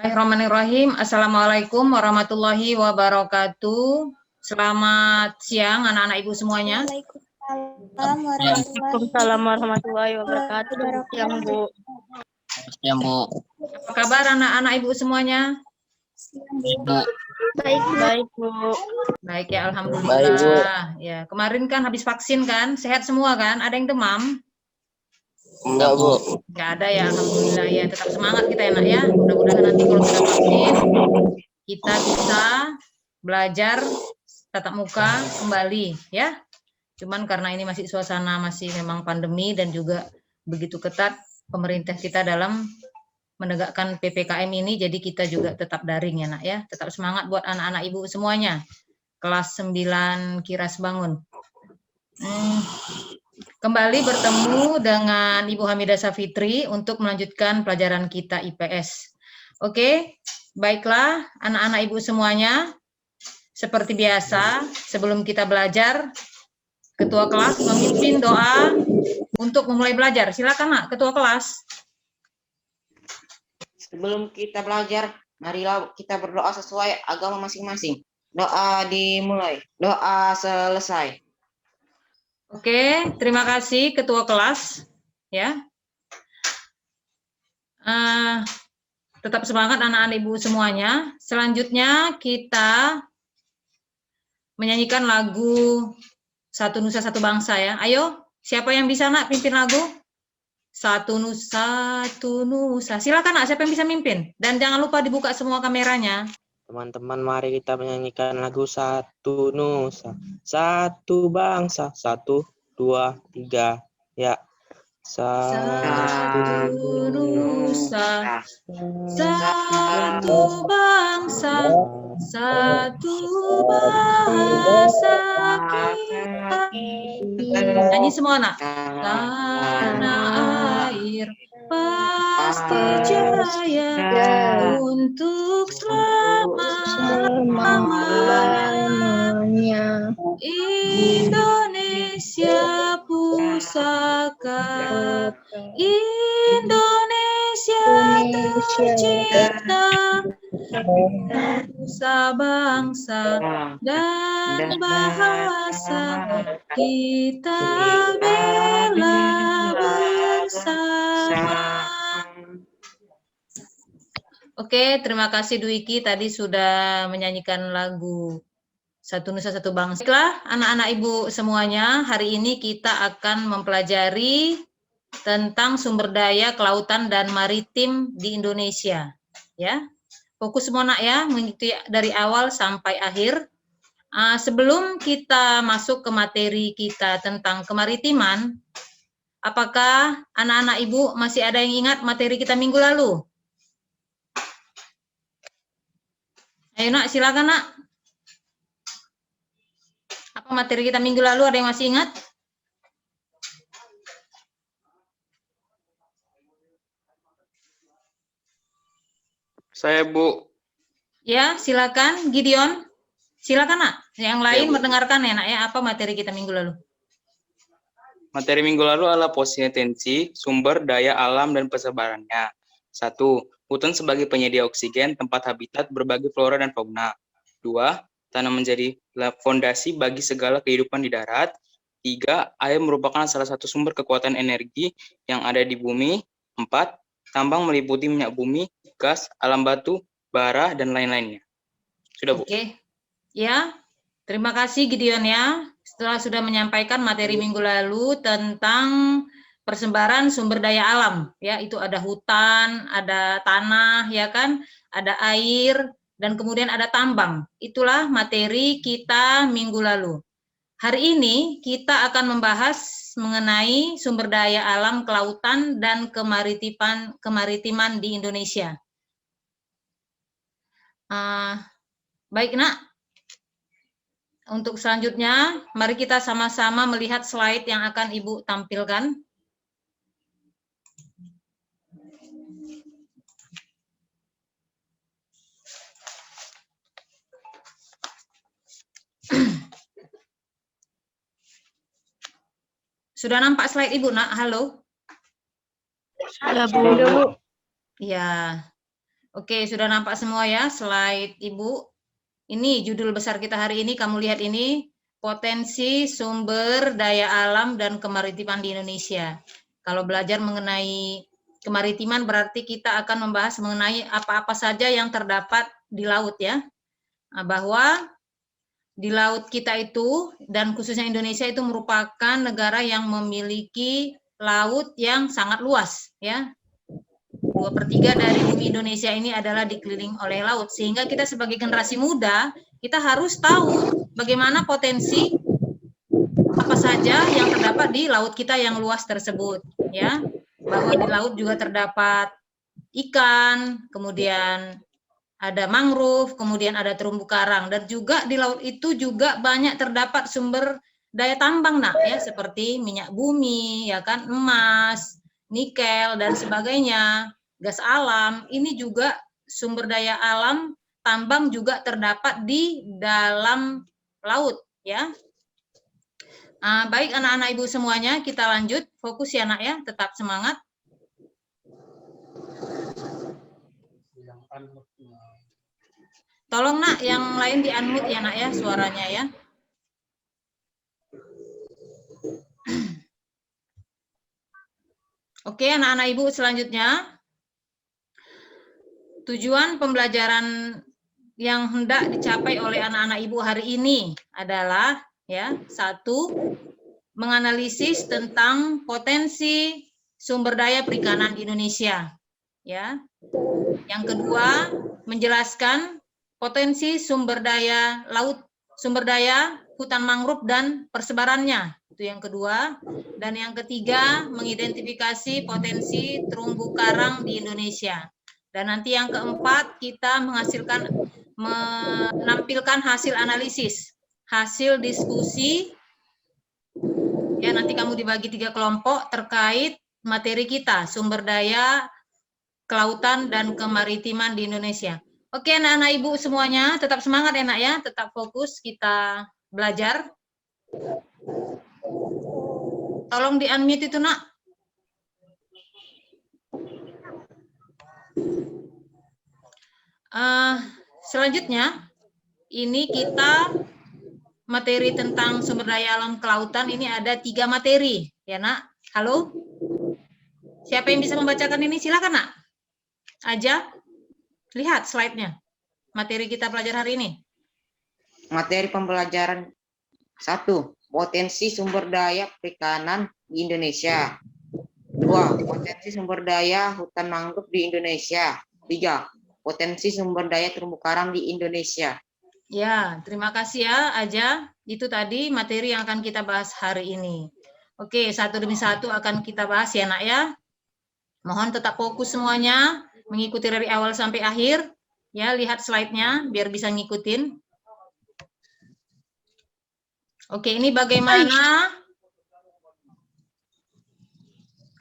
Bismillahirrahmanirrahim. Assalamualaikum warahmatullahi wabarakatuh. Selamat siang anak-anak ibu semuanya. Waalaikumsalam warahmatullahi wabarakatuh. Siang, Bu. Siang, Bu. Apa kabar anak-anak ibu semuanya? Bu. Baik, Bu. Baik ya, alhamdulillah. Ya, kemarin kan habis vaksin kan? Sehat semua kan? Ada yang demam? Enggak, Bu. Enggak ada ya, alhamdulillah ya. Tetap semangat kita enak ya. Mudah-mudahan nanti kalau sudah vaksin kita bisa belajar tatap muka kembali ya. Cuman karena ini masih suasana masih memang pandemi dan juga begitu ketat pemerintah kita dalam menegakkan PPKM ini, jadi kita juga tetap daring ya nak ya. Tetap semangat buat anak-anak ibu semuanya. Kelas 9 Kiras Bangun. Kembali bertemu dengan Ibu Hamidah Safitri untuk melanjutkan pelajaran kita IPS. Oke, baiklah anak-anak ibu semuanya. Seperti biasa, sebelum kita belajar, Ketua kelas memimpin doa untuk memulai belajar. Silakan nak, Ketua kelas. Sebelum kita belajar, marilah kita berdoa sesuai agama masing-masing. Doa dimulai, doa selesai. Oke, terima kasih Ketua kelas. Ya, tetap semangat anak-anak ibu semuanya. Selanjutnya kita menyanyikan lagu Satu Nusa Satu Bangsa ya. Ayo, siapa yang bisa nak pimpin lagu? Satu Nusa, Satu Nusa. Silakan nak, siapa yang bisa mimpin? Dan jangan lupa dibuka semua kameranya. Teman-teman, mari kita menyanyikan lagu Satu Nusa, Satu Bangsa. 1, 2, 3. Ya. Satu Nusa, satu bangsa, satu bahasa kita. Nyanyi semua nak. Tanah air pasti jaya untuk selama-lamanya. Indonesia pusaka, Indonesia tercipta, nusa bangsa dan bahasa kita bela bersama. Oke, terima kasih Dwiki tadi sudah menyanyikan lagu Satu Nusa Satu Bangsa. Baiklah, anak-anak ibu semuanya, hari ini kita akan mempelajari tentang sumber daya kelautan dan maritim di Indonesia. Ya, fokus semua nak ya, mengikuti dari awal sampai akhir. Sebelum kita masuk ke materi kita tentang kemaritiman, apakah anak-anak ibu masih ada yang ingat materi kita minggu lalu? Ayo nak, silakan nak. Apa materi kita minggu lalu, ada yang masih ingat? Saya, Bu. Ya, silakan Gideon. Silakan nak. Yang lain Ya, Bu. mendengarkan ya nak ya, apa materi kita minggu lalu? Materi minggu lalu adalah potensi, sumber daya alam dan persebarannya. 1. Hutan sebagai penyedia oksigen, tempat habitat berbagai flora dan fauna. 2. Tanah menjadi fondasi bagi segala kehidupan di darat. 3. Air merupakan salah satu sumber kekuatan energi yang ada di bumi. 4. Tambang meliputi minyak bumi, gas, alam batu, bara, dan lain-lainnya. Sudah, Bu? Oke. Ya, terima kasih Gideon ya. Setelah sudah menyampaikan materi minggu lalu tentang persebaran sumber daya alam, ya itu ada hutan, ada tanah, ya kan, ada air, dan kemudian ada tambang. Itulah materi kita minggu lalu. Hari ini kita akan membahas mengenai sumber daya alam kelautan dan kemaritiman di Indonesia. Baik nak. Untuk selanjutnya, mari kita sama-sama melihat slide yang akan Ibu tampilkan. Sudah nampak slide Ibu, nak? Halo? Ya, Bu. Ya. Oke, sudah nampak semua ya slide Ibu. Ini judul besar kita hari ini, kamu lihat ini, potensi sumber daya alam dan kemaritiman di Indonesia. Kalau belajar mengenai kemaritiman berarti kita akan membahas mengenai apa-apa saja yang terdapat di laut ya. Nah, bahwa di laut kita itu, dan khususnya Indonesia itu merupakan negara yang memiliki laut yang sangat luas ya. 2/3 dari bumi Indonesia ini adalah dikelilingi oleh laut, sehingga kita sebagai generasi muda kita harus tahu bagaimana potensi apa saja yang terdapat di laut kita yang luas tersebut ya, bahwa di laut juga terdapat ikan, kemudian ada mangrove, kemudian ada terumbu karang, dan juga di laut itu juga banyak terdapat sumber daya tambang nak ya, seperti minyak bumi ya kan, emas, nikel dan sebagainya, gas alam. Ini juga sumber daya alam tambang juga terdapat di dalam laut ya. Baik anak-anak ibu semuanya, kita lanjut, fokus ya nak ya, tetap semangat. Tolong nak yang lain di-unmute ya nak ya suaranya ya. Oke anak-anak ibu, selanjutnya tujuan pembelajaran yang hendak dicapai oleh anak-anak ibu hari ini adalah ya, 1, menganalisis tentang potensi sumber daya perikanan di Indonesia ya. Yang kedua, menjelaskan potensi sumber daya laut, sumber daya hutan mangrove dan persebarannya. Itu yang kedua. Dan yang ketiga, mengidentifikasi potensi terumbu karang di Indonesia. Dan nanti yang keempat, kita menampilkan hasil analisis, hasil diskusi. Ya, nanti kamu dibagi 3 kelompok terkait materi kita, sumber daya kelautan dan kemaritiman di Indonesia. Oke anak-anak ibu semuanya, tetap semangat ya nak ya, tetap fokus kita belajar. Tolong di-unmute itu nak. Selanjutnya, ini kita materi tentang sumber daya alam kelautan, ini ada 3 materi ya nak. Halo? Siapa yang bisa membacakan ini? Silakan nak. Aja, lihat slide-nya. Materi kita belajar hari ini. Materi pembelajaran 1. Potensi sumber daya perikanan di Indonesia. 2. Potensi sumber daya hutan mangrove di Indonesia. 3. Potensi sumber daya terumbu karang di Indonesia. Ya, terima kasih ya Aja. Itu tadi materi yang akan kita bahas hari ini. Oke, satu demi satu akan kita bahas ya nak ya. Mohon tetap fokus semuanya, mengikuti dari awal sampai akhir. Ya, lihat slide-nya biar bisa ngikutin. Oke, ini bagaimana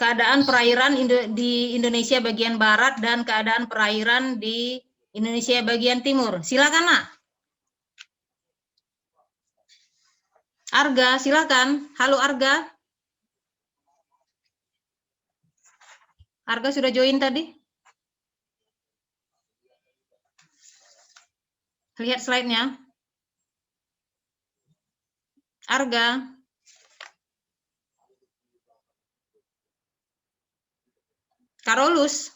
keadaan perairan di Indonesia bagian barat dan keadaan perairan di Indonesia bagian timur. Silakan nak. Arga, silakan. Halo Arga. Arga sudah join tadi? Lihat slide-nya. Arga. Karolus.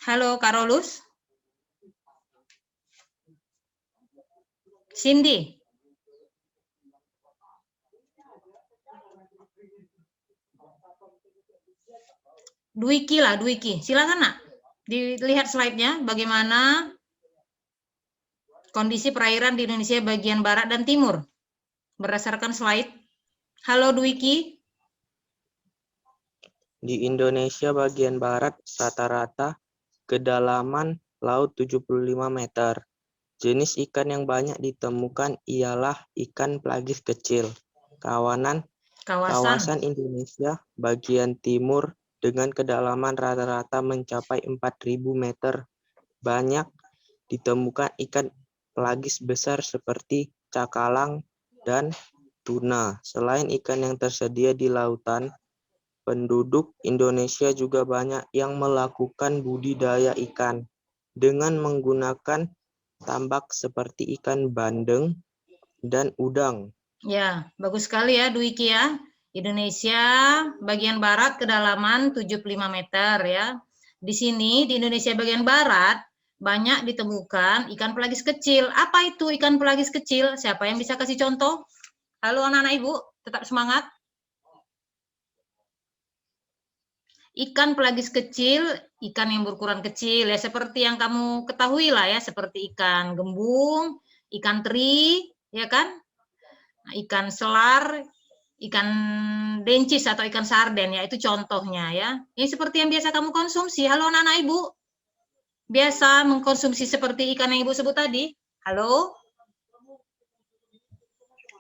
Halo Karolus. Cindy. Dwiki lah, Dwiki. Silakan nak. Dilihat slide-nya bagaimana kondisi perairan di Indonesia bagian barat dan timur. Berdasarkan slide. Halo Dwiki. Di Indonesia bagian barat rata-rata kedalaman laut 75 meter. Jenis ikan yang banyak ditemukan ialah ikan pelagis kecil. Kawasan Indonesia bagian timur dengan kedalaman rata-rata mencapai 4.000 meter. Banyak ditemukan ikan pelagis besar seperti cakalang dan tuna. Selain ikan yang tersedia di lautan, penduduk Indonesia juga banyak yang melakukan budidaya ikan dengan menggunakan tambak seperti ikan bandeng dan udang. Ya, bagus sekali ya Dwiki ya. Indonesia bagian barat kedalaman 75 meter ya. Di sini di Indonesia bagian barat banyak ditemukan ikan pelagis kecil. Apa itu ikan pelagis kecil? Siapa yang bisa kasih contoh? Halo anak-anak Ibu, tetap semangat. Ikan pelagis kecil, ikan yang berukuran kecil ya seperti yang kamu ketahui lah ya, seperti ikan gembung, ikan teri, ya kan? Ikan selar, ikan dencis atau ikan sarden ya, itu contohnya ya. Ini seperti yang biasa kamu konsumsi. Halo anak-anak Ibu. Biasa mengkonsumsi seperti ikan yang Ibu sebut tadi? Halo?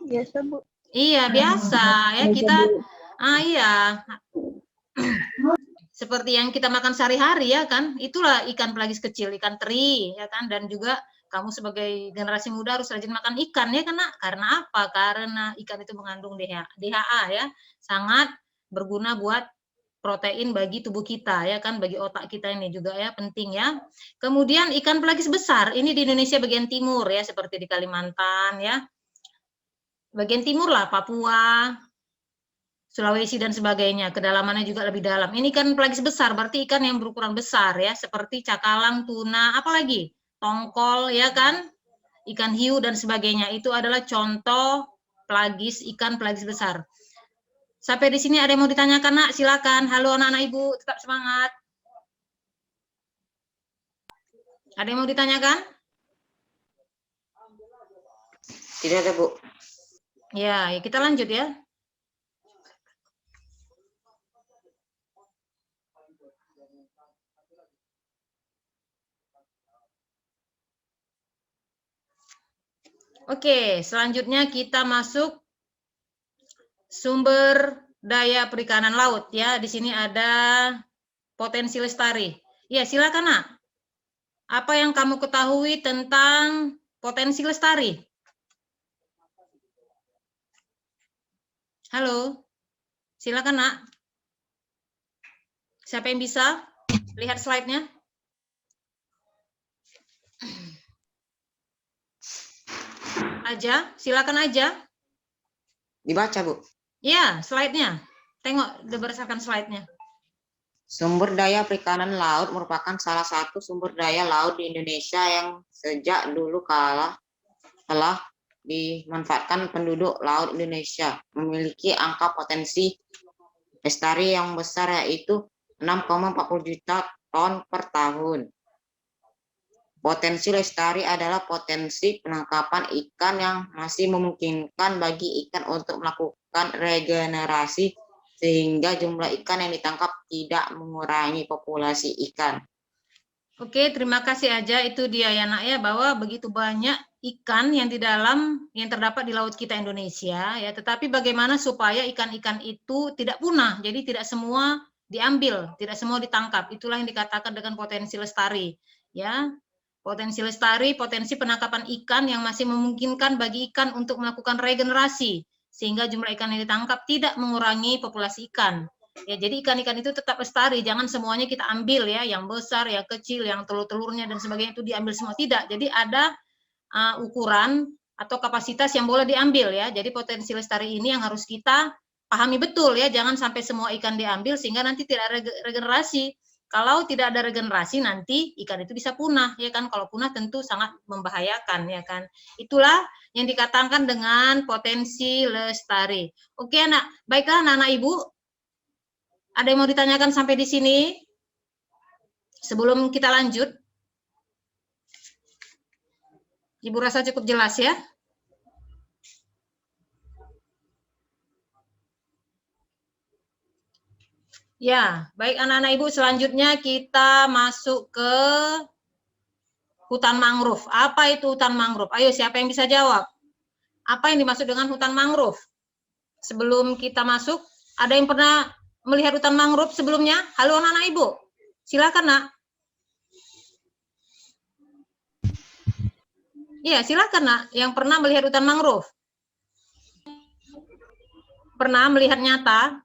Biasa, Bu. Iya, biasa ya kita iya. Seperti yang kita makan sehari-hari ya kan, itulah ikan pelagis kecil, ikan teri ya kan, dan juga kamu sebagai generasi muda harus rajin makan ikan ya karena apa? Karena ikan itu mengandung DHA ya, sangat berguna buat protein bagi tubuh kita ya kan, bagi otak kita ini juga ya penting ya. Kemudian ikan pelagis besar ini di Indonesia bagian timur ya, seperti di Kalimantan ya, bagian timur lah, Papua, Sulawesi dan sebagainya, kedalamannya juga lebih dalam. Ini kan pelagis besar, berarti ikan yang berukuran besar ya, seperti cakalang, tuna, apalagi tongkol ya kan, ikan hiu dan sebagainya. Itu adalah contoh pelagis ikan pelagis besar. Sampai di sini ada yang mau ditanyakan nak? Silakan. Halo anak-anak Ibu, tetap semangat. Ada yang mau ditanyakan? Tidak ada, Bu. Ya, kita lanjut ya. Oke, selanjutnya kita masuk sumber daya perikanan laut ya. Di sini ada potensi lestari. Ya, silakan nak. Apa yang kamu ketahui tentang potensi lestari? Halo, silakan nak. Siapa yang bisa lihat slide-nya? Aja, silakan aja. Dibaca, Bu. Ya, slide-nya. Tengok berdasarkan slide-nya. Sumber daya perikanan laut merupakan salah satu sumber daya laut di Indonesia yang sejak dulu kala telah dimanfaatkan penduduk laut Indonesia, memiliki angka potensi lestari yang besar yaitu 6,40 juta ton per tahun. Potensi lestari adalah potensi penangkapan ikan yang masih memungkinkan bagi ikan untuk melakukan regenerasi sehingga jumlah ikan yang ditangkap tidak mengurangi populasi ikan. Oke, terima kasih aja. Itu dia ya nak ya, bahwa begitu banyak ikan yang terdapat di laut kita Indonesia ya. Tetapi bagaimana supaya ikan-ikan itu tidak punah? Jadi tidak semua diambil, tidak semua ditangkap. Itulah yang dikatakan dengan potensi lestari ya. Potensi lestari, potensi penangkapan ikan yang masih memungkinkan bagi ikan untuk melakukan regenerasi sehingga jumlah ikan yang ditangkap tidak mengurangi populasi ikan. Ya, jadi ikan-ikan itu tetap lestari, jangan semuanya kita ambil ya, yang besar, yang kecil, yang telur-telurnya dan sebagainya itu diambil semua, tidak. Jadi ada ukuran atau kapasitas yang boleh diambil ya. Jadi potensi lestari ini yang harus kita pahami betul ya, jangan sampai semua ikan diambil sehingga nanti tidak ada regenerasi. Kalau tidak ada regenerasi nanti ikan itu bisa punah ya kan. Kalau punah tentu sangat membahayakan ya kan. Itulah yang dikatakan dengan potensi lestari. Oke anak, baiklah anak-anak Ibu. Ada yang mau ditanyakan sampai di sini? Sebelum kita lanjut. Ibu rasa cukup jelas ya? Ya, baik anak-anak Ibu, selanjutnya kita masuk ke hutan mangrove. Apa itu hutan mangrove? Ayo, siapa yang bisa jawab? Apa yang dimaksud dengan hutan mangrove? Sebelum kita masuk, ada yang pernah melihat hutan mangrove sebelumnya? Halo anak-anak Ibu, silakan nak. Iya, silakan nak, yang pernah melihat hutan mangrove. Pernah melihat nyata?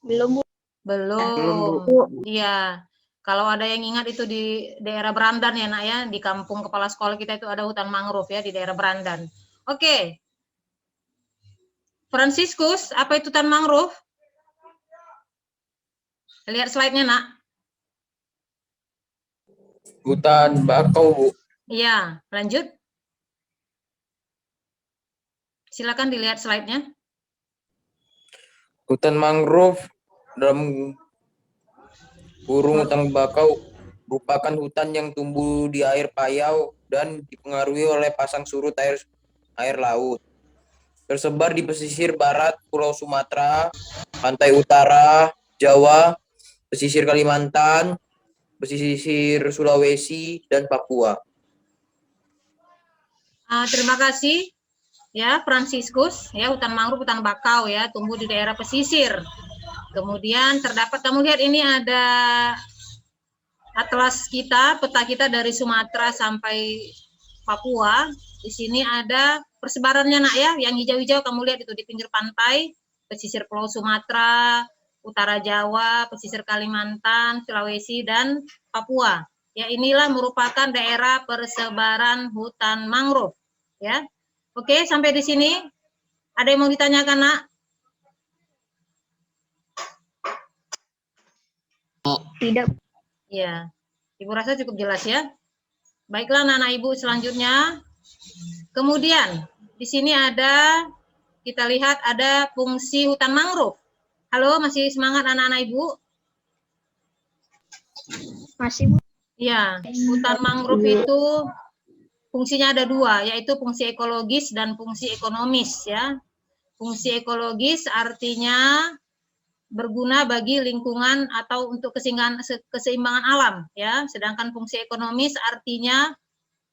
Belum, Bu. Belum. Belum, Iya. Kalau ada yang ingat itu di daerah Berandan ya nak ya, di kampung kepala sekolah kita itu ada hutan mangrove ya di daerah Berandan. Oke. Franciscus, apa itu hutan mangrove? Lihat slide-nya nak. Hutan bakau, Bu. Iya, lanjut. Silakan dilihat slide-nya. Hutan mangrove dalam kurung hutan bakau merupakan hutan yang tumbuh di air payau dan dipengaruhi oleh pasang surut air laut. Tersebar di pesisir barat Pulau Sumatera, pantai utara Jawa, pesisir Kalimantan, pesisir Sulawesi, dan Papua. Terima kasih ya Franciscus ya, hutan mangrove, hutan bakau ya, tumbuh di daerah pesisir. Kemudian terdapat, kamu lihat ini ada atlas kita, peta kita dari Sumatera sampai Papua. Di sini ada persebarannya nak ya, yang hijau-hijau kamu lihat itu di pinggir pantai, pesisir Pulau Sumatera, utara Jawa, pesisir Kalimantan, Sulawesi, dan Papua. Ya, inilah merupakan daerah persebaran hutan mangrove ya. Oke, sampai di sini ada yang mau ditanyakan nak? Tidak. Ya, Ibu rasa cukup jelas ya. Baiklah anak-anak Ibu, selanjutnya. Kemudian di sini ada, kita lihat ada fungsi hutan mangrove. Halo, masih semangat anak-anak Ibu? Masih, Bu. Ya, hutan mangrove itu fungsinya ada dua, yaitu fungsi ekologis dan fungsi ekonomis ya. Fungsi ekologis artinya berguna bagi lingkungan atau untuk keseimbangan alam ya. Sedangkan fungsi ekonomis artinya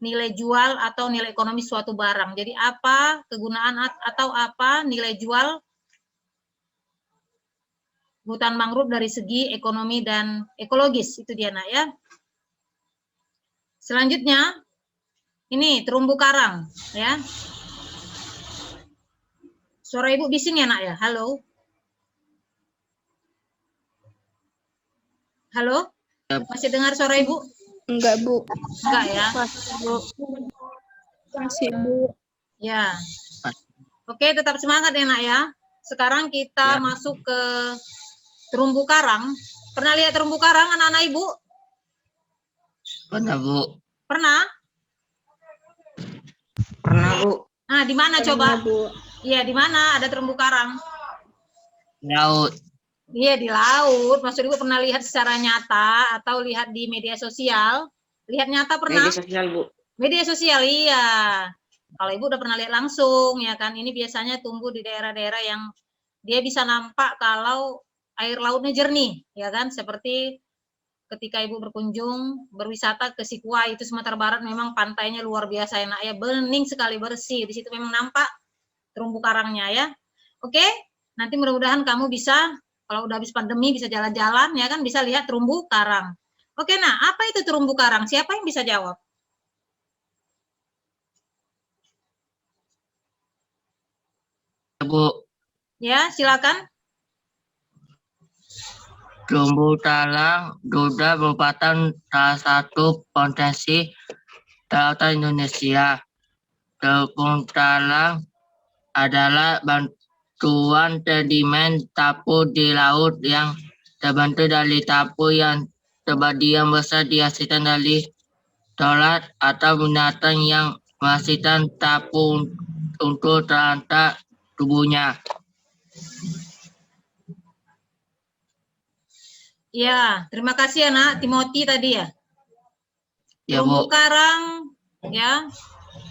nilai jual atau nilai ekonomis suatu barang. Jadi apa kegunaan atau apa nilai jual hutan mangrove dari segi ekonomi dan ekologis, itu dia nak ya. Selanjutnya ini terumbu karang ya. Suara Ibu bising ya nak ya. Halo. Halo? Masih dengar suara Ibu? Enggak, Bu. Enggak ya? Masih, Bu. Masih, Bu. Ya. Oke, tetap semangat ya nak ya. Sekarang kita masuk ke terumbu karang. Pernah lihat terumbu karang anak-anak Ibu? Pernah, Bu. Pernah? pernah Bu. Nah, di mana coba? Bu. Iya, di mana ada terumbu karang? Laut. Iya, di laut. Maksud Ibu pernah lihat secara nyata atau lihat di media sosial? Lihat nyata pernah? Media sosial Bu. Media sosial, iya. Kalau Ibu udah pernah lihat langsung, ya kan? Ini biasanya tumbuh di daerah-daerah yang dia bisa nampak kalau air lautnya jernih, ya kan? Seperti ketika Ibu berkunjung, berwisata ke Sikua, itu Sumatera Barat, memang pantainya luar biasa enak ya. Bening sekali, bersih. Di situ memang nampak terumbu karangnya ya. Oke, nanti mudah-mudahan kamu bisa, kalau udah habis pandemi, bisa jalan-jalan, ya kan? Bisa lihat terumbu karang. Oke, nah apa itu terumbu karang? Siapa yang bisa jawab? Bu, Ya, silakan. terumbu karang juga merupakan salah satu potensi daratan Indonesia. Terumbu karang adalah bantuan sedimen tapu di laut yang terbentuk dari tapu yang sebagian besar dihasilkan dari tolat atau binatang yang menghasilkan tapu untuk terangkat tubuhnya. Ya, terima kasih ya nak, Timothy tadi ya. Ya, Terumbu Bu. karang ya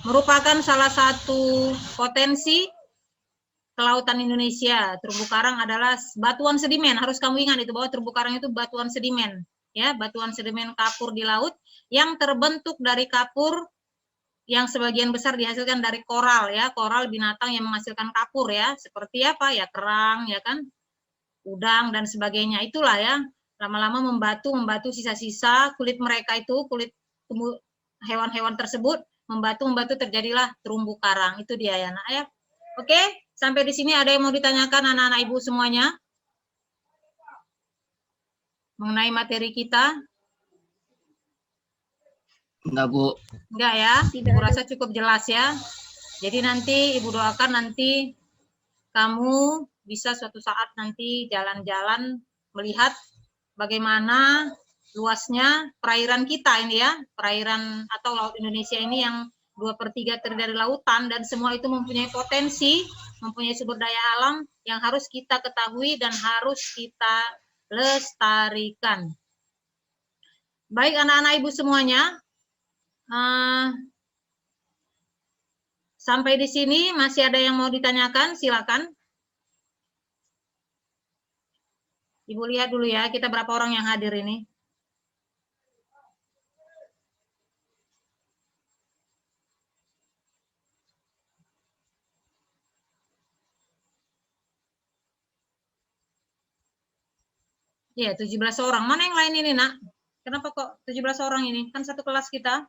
merupakan salah satu potensi kelautan Indonesia. Terumbu karang adalah batuan sedimen. Harus kamu ingat itu bahwa terumbu karang itu batuan sedimen, ya, batuan sedimen kapur di laut yang terbentuk dari kapur yang sebagian besar dihasilkan dari koral ya, koral binatang yang menghasilkan kapur ya, seperti apa ya, kerang ya kan, udang dan sebagainya. Itulah ya, lama-lama membatu sisa-sisa kulit mereka itu, kulit hewan-hewan tersebut membatu terjadilah terumbu karang. Itu dia ya nak ya. Oke, sampai di sini ada yang mau ditanyakan anak-anak Ibu semuanya? mengenai materi kita? Enggak, Bu. Enggak ya? Ibu rasa cukup jelas ya. Jadi nanti Ibu doakan nanti kamu bisa suatu saat nanti jalan-jalan melihat bagaimana luasnya perairan kita ini ya, perairan atau laut Indonesia ini yang 2/3 terdiri dari lautan dan semua itu mempunyai potensi, mempunyai sumber daya alam yang harus kita ketahui dan harus kita lestarikan. Baik anak-anak Ibu semuanya, sampai di sini masih ada yang mau ditanyakan, silakan. Ibu lihat dulu ya, kita berapa orang yang hadir ini. Iya, 17 orang. Mana yang lain ini, Nak? Kenapa kok 17 orang ini? Kan satu kelas kita.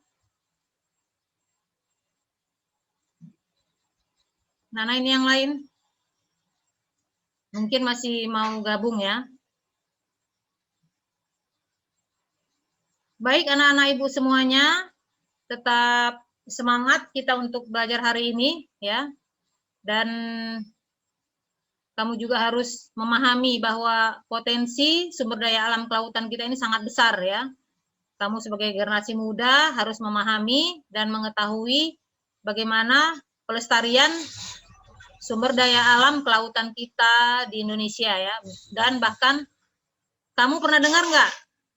Nah, ini yang lain. Mungkin masih mau gabung ya. Baik anak-anak Ibu semuanya, tetap semangat kita untuk belajar hari ini ya. Dan kamu juga harus memahami bahwa potensi sumber daya alam kelautan kita ini sangat besar ya. Kamu sebagai generasi muda harus memahami dan mengetahui bagaimana pelestarian sumber daya alam kelautan kita di Indonesia ya. Dan bahkan kamu pernah dengar nggak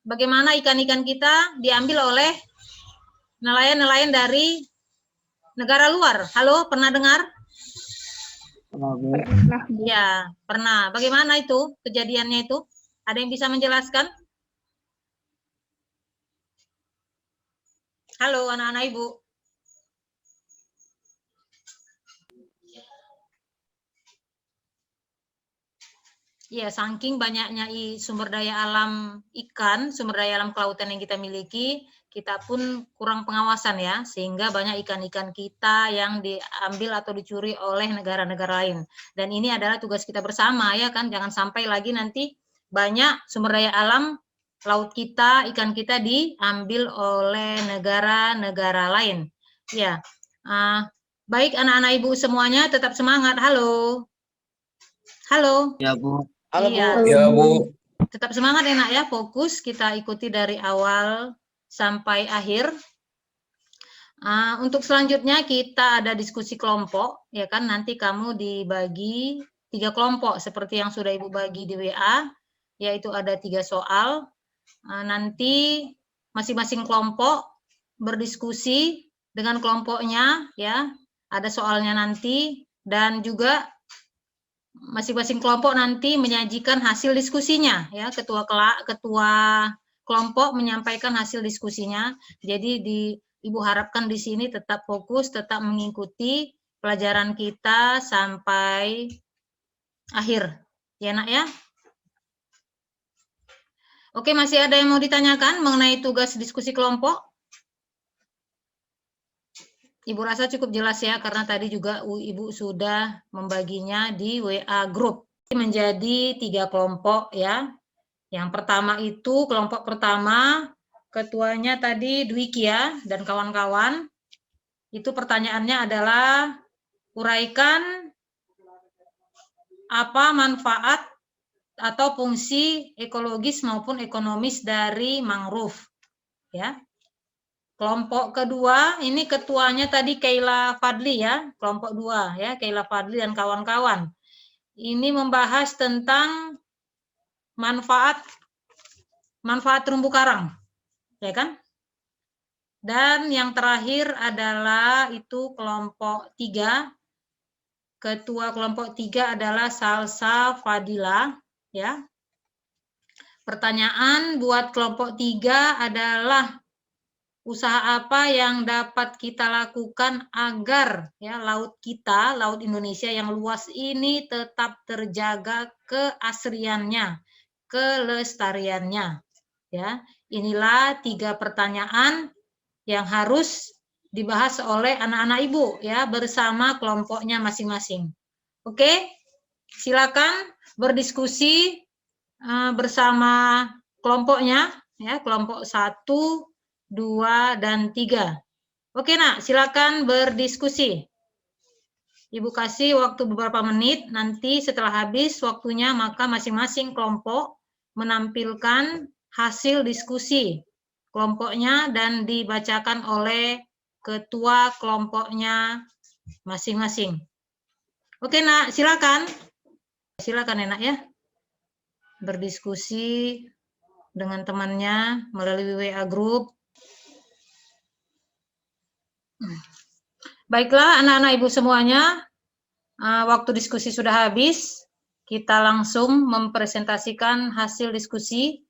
bagaimana ikan-ikan kita diambil oleh nelayan-nelayan dari negara luar? Halo, pernah dengar? Pernah, Bu. Ya, pernah. Bagaimana itu kejadiannya itu? Ada yang bisa menjelaskan? Halo anak-anak Ibu. Ya, saking banyaknya sumber daya alam ikan, sumber daya alam kelautan yang kita miliki, kita pun kurang pengawasan ya, sehingga banyak ikan-ikan kita yang diambil atau dicuri oleh negara-negara lain. Dan ini adalah tugas kita bersama ya kan, jangan sampai lagi nanti banyak sumber daya alam laut kita, ikan kita diambil oleh negara-negara lain. Ya, baik anak-anak Ibu semuanya, tetap semangat. Halo. Halo. Ya, Bu. Halo, Iya. Bu. Ya, Bu. Tetap semangat ya nak ya, fokus kita ikuti dari awal sampai akhir. Untuk selanjutnya kita ada diskusi kelompok, ya kan, nanti kamu dibagi 3 kelompok seperti yang sudah Ibu bagi di WA, yaitu ada 3 soal. Nanti masing-masing kelompok berdiskusi dengan kelompoknya, ya, ada soalnya nanti, dan juga masing-masing kelompok nanti menyajikan hasil diskusinya ya, ketua kelompok menyampaikan hasil diskusinya. Jadi Ibu harapkan di sini tetap fokus, tetap mengikuti pelajaran kita sampai akhir. Ya nak ya. Oke, masih ada yang mau ditanyakan mengenai tugas diskusi kelompok? Ibu rasa cukup jelas ya, karena tadi juga Ibu sudah membaginya di WA Group. Menjadi 3 kelompok ya. Yang pertama itu, kelompok pertama, ketuanya tadi Dwiki ya, dan kawan-kawan. Itu pertanyaannya adalah, uraikan apa manfaat atau fungsi ekologis maupun ekonomis dari mangrove. Ya. Kelompok kedua, ini ketuanya tadi Keila Fadli ya, kelompok 2 ya, Keila Fadli dan kawan-kawan. Ini membahas tentang manfaat terumbu karang, ya kan? Dan yang terakhir adalah itu kelompok 3. Ketua kelompok 3 adalah Salsa Fadila, ya. Pertanyaan buat kelompok 3 adalah, usaha apa yang dapat kita lakukan agar ya laut kita, laut Indonesia yang luas ini tetap terjaga keasriannya, kelestariannya. Ya, inilah 3 pertanyaan yang harus dibahas oleh anak-anak Ibu ya bersama kelompoknya masing-masing. Oke, silakan berdiskusi bersama kelompoknya ya, kelompok 1, 2, dan 3. Oke, Nak, silakan berdiskusi. Ibu kasih waktu beberapa menit, nanti setelah habis waktunya maka masing-masing kelompok menampilkan hasil diskusi kelompoknya dan dibacakan oleh ketua kelompoknya masing-masing. Oke, Nak, silakan. Silakan ya, Nak, ya. Berdiskusi dengan temannya melalui WA group. Baiklah, anak-anak ibu semuanya, waktu diskusi sudah habis. Kita langsung mempresentasikan hasil diskusi.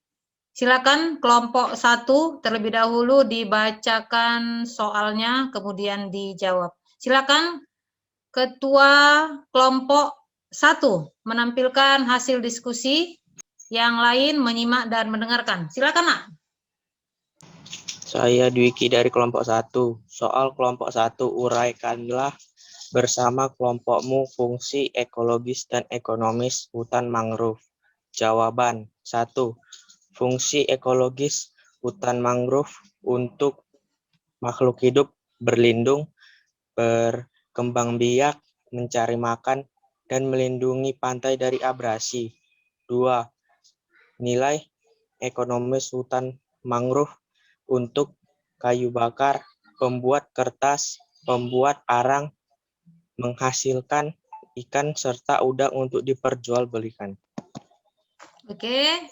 Silakan kelompok 1 terlebih dahulu dibacakan soalnya, kemudian dijawab. Silakan ketua kelompok 1 menampilkan hasil diskusi, yang lain menyimak dan mendengarkan. Silakan, Nak. Saya Dwiki dari kelompok 1. Soal kelompok 1, uraikanlah bersama kelompokmu fungsi ekologis dan ekonomis hutan mangrove. Jawaban 1. Fungsi ekologis hutan mangrove untuk makhluk hidup berlindung, berkembang biak, mencari makan, dan melindungi pantai dari abrasi. 2. Nilai ekonomis hutan mangrove untuk kayu bakar, pembuat kertas, pembuat arang, menghasilkan ikan, serta udang untuk diperjualbelikan. Oke,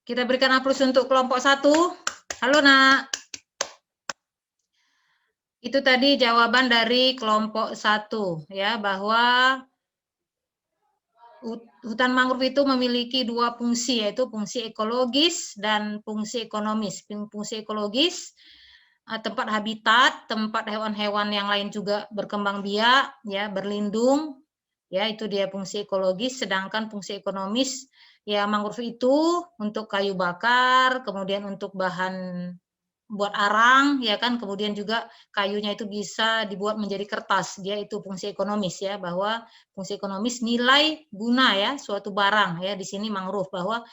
kita berikan aplaus untuk kelompok 1. Halo, Nak. Itu tadi jawaban dari kelompok 1 ya, bahwa hutan mangrove itu memiliki 2 fungsi, yaitu fungsi ekologis dan fungsi ekonomis. Fungsi ekologis, tempat habitat, tempat hewan-hewan yang lain juga berkembang biak, ya, berlindung, ya, itu dia fungsi ekologis. Sedangkan fungsi ekonomis, ya, mangrove itu untuk kayu bakar, kemudian untuk bahan buat arang, ya kan, kemudian juga kayunya itu bisa dibuat menjadi kertas. Dia itu fungsi ekonomis, ya, bahwa fungsi ekonomis nilai guna, ya, suatu barang, ya, di sini mangrove, bahwa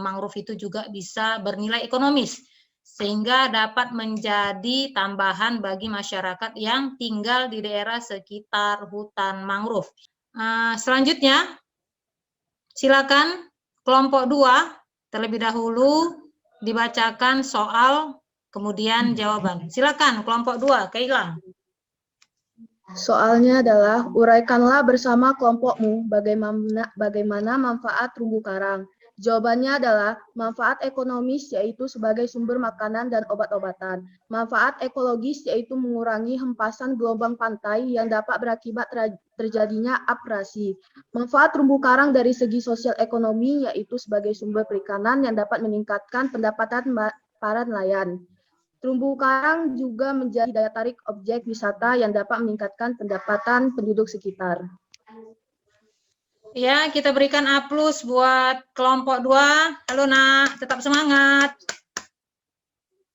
mangrove itu juga bisa bernilai ekonomis sehingga dapat menjadi tambahan bagi masyarakat yang tinggal di daerah sekitar hutan mangrove. Selanjutnya silakan kelompok 2 terlebih dahulu dibacakan soal kemudian jawaban. Silakan kelompok 2, Kaila. Soalnya adalah uraikanlah bersama kelompokmu bagaimana manfaat terumbu karang. Jawabannya adalah manfaat ekonomis, yaitu sebagai sumber makanan dan obat-obatan. Manfaat ekologis, yaitu mengurangi hempasan gelombang pantai yang dapat berakibat terjadinya abrasi. Manfaat terumbu karang dari segi sosial ekonomi, yaitu sebagai sumber perikanan yang dapat meningkatkan pendapatan para nelayan. Terumbu karang juga menjadi daya tarik objek wisata yang dapat meningkatkan pendapatan penduduk sekitar. Ya, kita berikan aplaus buat kelompok 2. Halo, Nak, tetap semangat.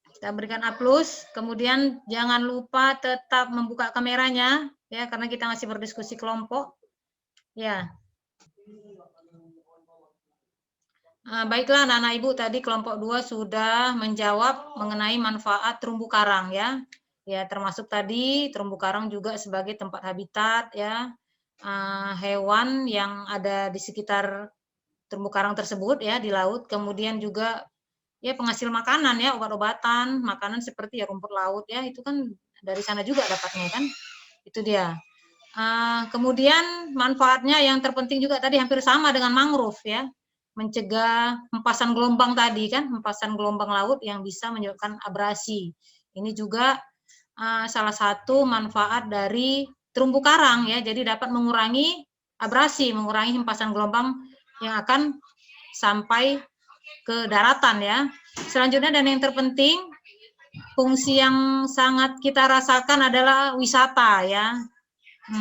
Kita berikan aplaus. Kemudian jangan lupa tetap membuka kameranya, ya, karena kita masih berdiskusi kelompok. Ya. Baiklah, anak-anak ibu, tadi kelompok 2 sudah menjawab mengenai manfaat terumbu karang, ya. Ya, termasuk tadi terumbu karang juga sebagai tempat habitat, ya, hewan yang ada di sekitar terumbu karang tersebut, ya, di laut. Kemudian juga, ya, penghasil makanan, ya, obat-obatan, makanan seperti, ya, rumput laut, ya, itu kan dari sana juga dapatnya, kan. Itu dia. Kemudian manfaatnya yang terpenting juga tadi hampir sama dengan mangrove, ya. Mencegah hempasan gelombang tadi, kan, hempasan gelombang laut yang bisa menyebabkan abrasi. Ini juga salah satu manfaat dari terumbu karang, ya, jadi dapat mengurangi abrasi, mengurangi hempasan gelombang yang akan sampai ke daratan, ya. Selanjutnya dan yang terpenting, fungsi yang sangat kita rasakan adalah wisata, ya,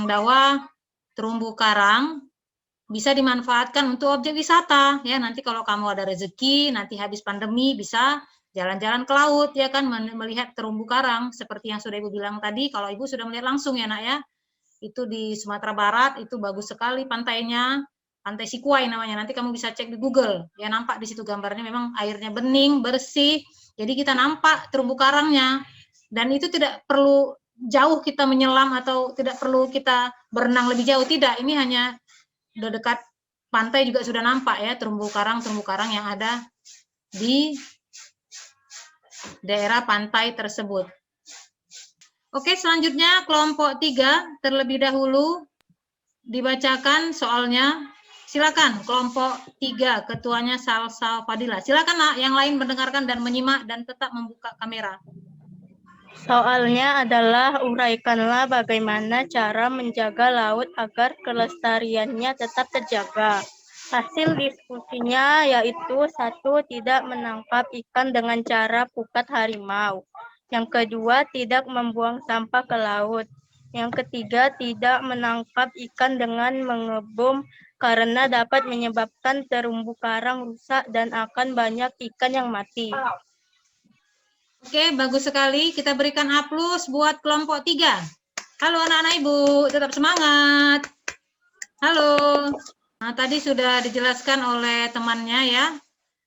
bahwa terumbu karang bisa dimanfaatkan untuk objek wisata, ya. Nanti kalau kamu ada rezeki, nanti habis pandemi bisa jalan-jalan ke laut, ya kan, melihat terumbu karang seperti yang sudah Ibu bilang tadi. Kalau Ibu sudah melihat langsung, ya, Nak, ya, itu di Sumatera Barat itu bagus sekali pantainya, Pantai Sikuai namanya. Nanti kamu bisa cek di Google. Ya, nampak di situ gambarnya, memang airnya bening, bersih. Jadi kita nampak terumbu karangnya. Dan itu tidak perlu jauh kita menyelam atau tidak perlu kita berenang lebih jauh, tidak. Ini hanya dekat pantai juga sudah nampak ya terumbu karang yang ada di daerah pantai tersebut. Oke, selanjutnya kelompok 3 terlebih dahulu dibacakan soalnya. Silakan kelompok 3, ketuanya Salsa Fadila. Silakan Nak, yang lain mendengarkan dan menyimak dan tetap membuka kamera. Soalnya adalah uraikanlah bagaimana cara menjaga laut agar kelestariannya tetap terjaga. Hasil diskusinya yaitu 1. Tidak menangkap ikan dengan cara pukat harimau. Yang kedua, tidak membuang sampah ke laut. Yang ketiga, tidak menangkap ikan dengan mengebom karena dapat menyebabkan terumbu karang rusak dan akan banyak ikan yang mati. Oke, bagus sekali. Kita berikan A+ buat kelompok 3. Halo anak-anak Ibu, tetap semangat. Halo. Nah, tadi sudah dijelaskan oleh temannya ya.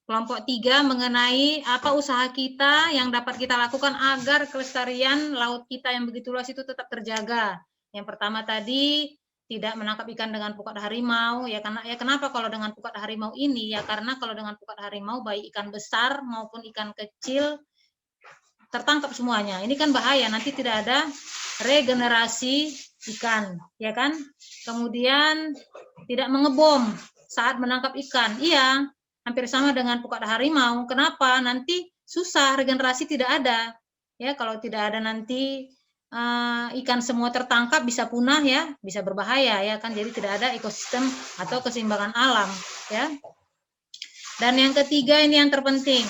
Kelompok 3 mengenai apa usaha kita yang dapat kita lakukan agar kelestarian laut kita yang begitu luas itu tetap terjaga. Yang pertama tadi, tidak menangkap ikan dengan pukat harimau. Ya, kenapa kalau dengan pukat harimau ini? Ya karena kalau dengan pukat harimau baik ikan besar maupun ikan kecil tertangkap semuanya. Ini kan bahaya, nanti tidak ada regenerasi ikan, ya kan? Kemudian tidak mengebom saat menangkap ikan. Iya, hampir sama dengan pukat harimau. Kenapa? Nanti susah, regenerasi tidak ada. Ya, kalau tidak ada nanti ikan semua tertangkap bisa punah ya, bisa berbahaya ya kan. Jadi tidak ada ekosistem atau keseimbangan alam, ya. Dan yang ketiga ini yang terpenting.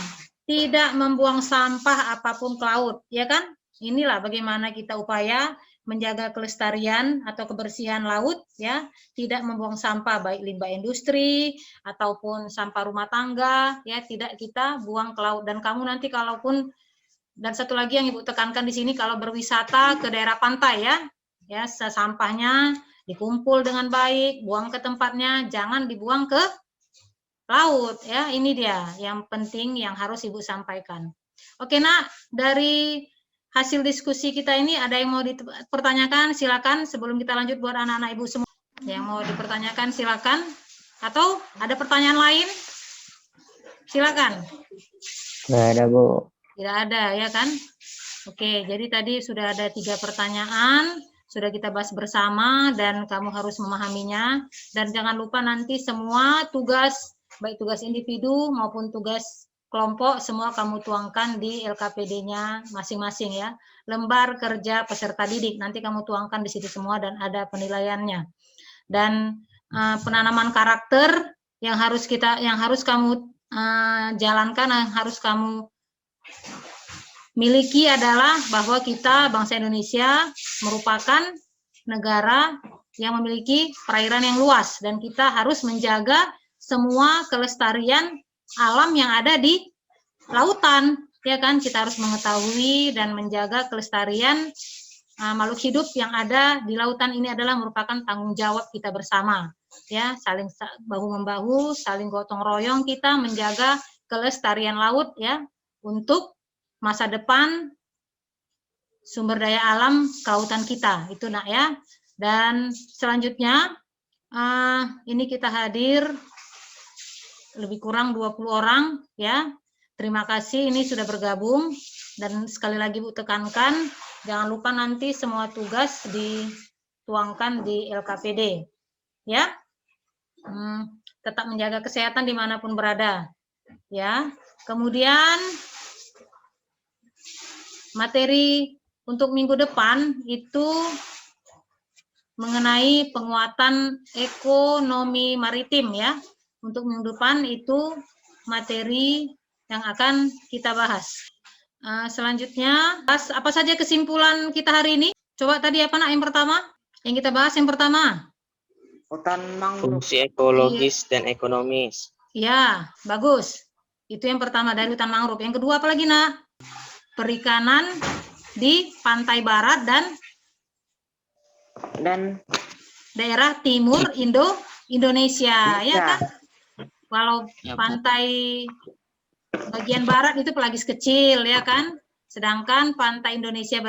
Tidak membuang sampah apapun ke laut, ya kan? Inilah bagaimana kita upaya menjaga kelestarian atau kebersihan laut, ya. Tidak membuang sampah baik limbah industri ataupun sampah rumah tangga, ya. Tidak kita buang ke laut. Dan kamu nanti kalaupun, dan satu lagi yang Ibu tekankan di sini, kalau berwisata ke daerah pantai, ya, sampahnya dikumpul dengan baik, buang ke tempatnya, jangan dibuang ke laut, ya. Ini dia yang penting yang harus Ibu sampaikan. Oke Nak, dari hasil diskusi kita ini ada yang mau dipertanyakan, silakan sebelum kita lanjut buat anak-anak Ibu semua. Yang mau dipertanyakan silakan, atau ada pertanyaan lain? Silakan. Nggak ada, Bu. Tidak ada, ya kan? Oke, jadi tadi sudah ada 3 pertanyaan, sudah kita bahas bersama dan kamu harus memahaminya. Dan jangan lupa nanti semua tugas, baik tugas individu maupun tugas kelompok, semua kamu tuangkan di LKPD-nya masing-masing ya. Lembar kerja peserta didik, nanti kamu tuangkan di situ semua dan ada penilaiannya. Dan penanaman karakter yang harus kamu jalankan, yang harus kamu miliki adalah bahwa kita bangsa Indonesia merupakan negara yang memiliki perairan yang luas dan kita harus menjaga semua kelestarian alam yang ada di lautan, ya kan? Kita harus mengetahui dan menjaga kelestarian makhluk hidup yang ada di lautan. Ini adalah merupakan tanggung jawab kita bersama, ya, saling bahu membahu, saling gotong royong kita menjaga kelestarian laut ya untuk masa depan sumber daya alam kelautan kita, itu Nak ya. Dan selanjutnya ini kita hadir lebih kurang 20 orang ya. Terima kasih ini sudah bergabung dan sekali lagi Bu tekankan jangan lupa nanti semua tugas dituangkan di LKPD ya. Tetap menjaga kesehatan dimanapun berada ya. Kemudian materi untuk minggu depan itu mengenai penguatan ekonomi maritim ya. Untuk minggu depan itu materi yang akan kita bahas. Selanjutnya, apa saja kesimpulan kita hari ini? Coba tadi apa Nak yang pertama? Yang kita bahas yang pertama? Hutan mangrove. Fungsi ekologis dan ekonomis. Ya, bagus. Itu yang pertama dari hutan mangrove. Yang kedua apa lagi Nak? Perikanan di pantai barat dan daerah timur Indonesia, ya Bisa. kan? Kalau pantai bagian barat itu pelagis kecil, ya kan? Sedangkan pantai Indonesia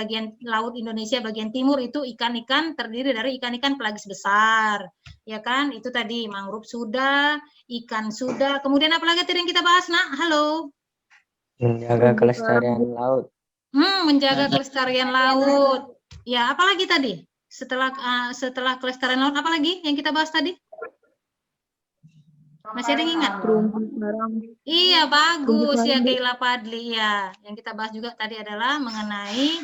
laut Indonesia bagian timur itu ikan-ikan terdiri dari ikan-ikan pelagis besar, ya kan? Itu tadi mangrove sudah, ikan sudah. Kemudian apa lagi tadi yang kita bahas, Nak? Halo. Menjaga kelestarian laut. Menjaga kelestarian laut. Ya, apa lagi tadi? Setelah kelestarian laut apa lagi yang kita bahas tadi? Masih ada yang ingat? Terumbu karang. Iya, bagus ya karang, Bu. Keila Padli ya. Yang kita bahas juga tadi adalah mengenai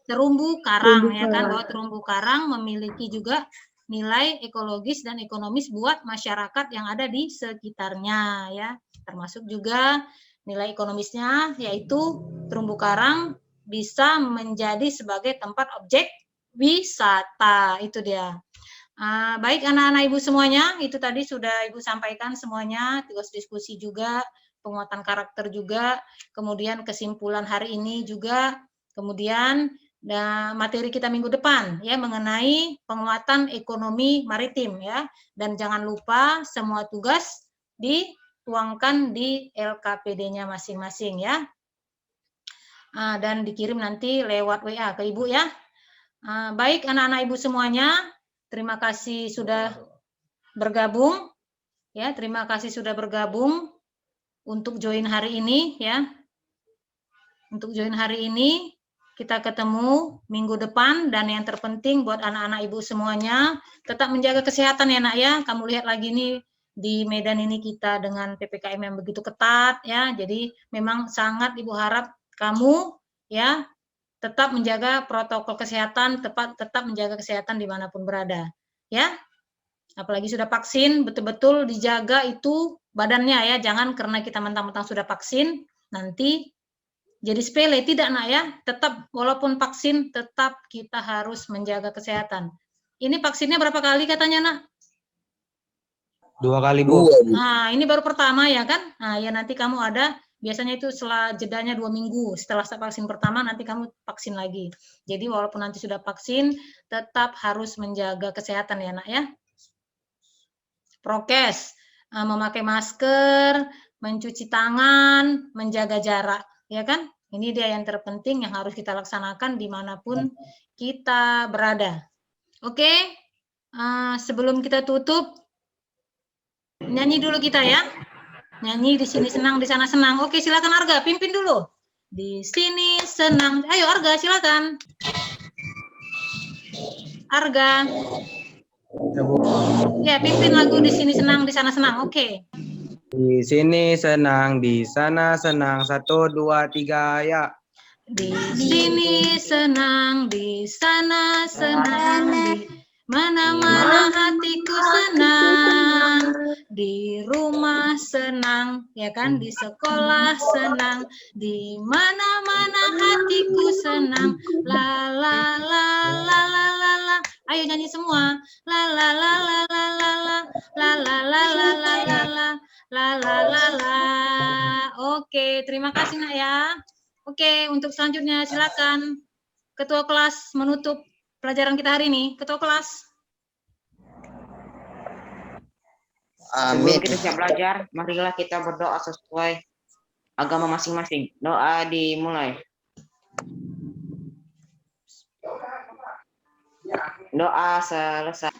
terumbu karang, Terumbu ya kan? karang. Bahwa terumbu karang memiliki juga nilai ekologis dan ekonomis buat masyarakat yang ada di sekitarnya, ya. Termasuk juga nilai ekonomisnya, yaitu terumbu karang bisa menjadi sebagai tempat objek wisata. Itu dia. Baik anak-anak Ibu semuanya, itu tadi sudah Ibu sampaikan semuanya, tugas diskusi juga, penguatan karakter juga, kemudian kesimpulan hari ini juga, kemudian materi kita minggu depan ya mengenai penguatan ekonomi maritim ya, dan jangan lupa semua tugas dituangkan di LKPD-nya masing-masing ya, dan dikirim nanti lewat WA ke Ibu ya. Baik anak-anak Ibu semuanya, terima kasih sudah bergabung ya, terima kasih sudah bergabung untuk join hari ini ya. Untuk join hari ini kita ketemu minggu depan, dan yang terpenting buat anak-anak Ibu semuanya tetap menjaga kesehatan ya Nak ya. Kamu lihat lagi nih di Medan ini kita dengan PPKM yang begitu ketat ya. Jadi memang sangat Ibu harap kamu ya tetap menjaga protokol kesehatan, tetap menjaga kesehatan dimanapun berada, ya. Apalagi sudah vaksin, betul-betul dijaga itu badannya ya, jangan karena kita mentang-mentang sudah vaksin, nanti jadi sepele, tidak Nak ya. Tetap walaupun vaksin, tetap kita harus menjaga kesehatan. Ini vaksinnya berapa kali katanya Nak? 2 kali, Bu. Nah, ini baru pertama ya kan? Nah, ya nanti kamu ada, biasanya itu setelah jedanya 2 minggu, setelah vaksin pertama nanti kamu vaksin lagi. Jadi walaupun nanti sudah vaksin, tetap harus menjaga kesehatan ya Nak ya. Prokes, memakai masker, mencuci tangan, menjaga jarak, ya kan? Ini dia yang terpenting yang harus kita laksanakan dimanapun kita berada. Oke, sebelum kita tutup, nyanyi dulu kita ya. Nyanyi di sini senang, di sana senang. Oke, silakan Arga, pimpin dulu. Di sini senang. Ayo Arga, silakan. Arga. Ya, pimpin lagu di sini senang, di sana senang. Oke. Di sini senang, di sana senang. 1, 2, 3, ya. Di sini senang, di sana senang, di mana-mana hatiku senang, di rumah senang, ya kan, di sekolah senang, di mana-mana hatiku senang, la la la la la la la. Ayo nyanyi semua, la la la la la la la la la la la la la la la la la. Oke, terima kasih Nak ya. Oke, untuk selanjutnya silakan Ketua kelas menutup pelajaran kita hari ini. Ketua kelas. Sebelum kita siap belajar, marilah kita berdoa sesuai agama masing-masing. Doa dimulai. Doa selesai.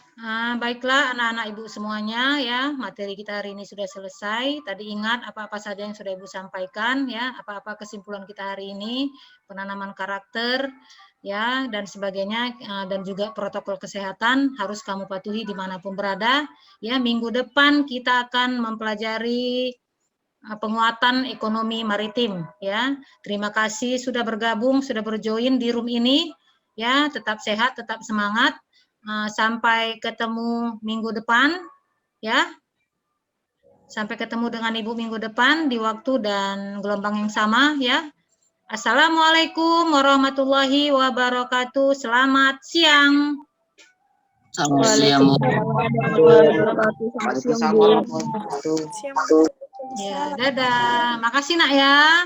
Baiklah anak-anak Ibu semuanya ya, materi kita hari ini sudah selesai. Tadi ingat apa-apa saja yang sudah Ibu sampaikan ya, apa-apa kesimpulan kita hari ini, penanaman karakter ya dan sebagainya, dan juga protokol kesehatan harus kamu patuhi dimanapun berada ya. Minggu depan kita akan mempelajari penguatan ekonomi maritim ya. Terima kasih sudah bergabung, sudah berjoin di room ini ya. Tetap sehat, tetap semangat. Sampai ketemu minggu depan ya. Sampai ketemu dengan Ibu minggu depan di waktu dan gelombang yang sama ya. Assalamualaikum warahmatullahi wabarakatuh. Selamat siang. Waalaikumsalam warahmatullahi wabarakatuh. Ya, dadah. Makasih Nak ya.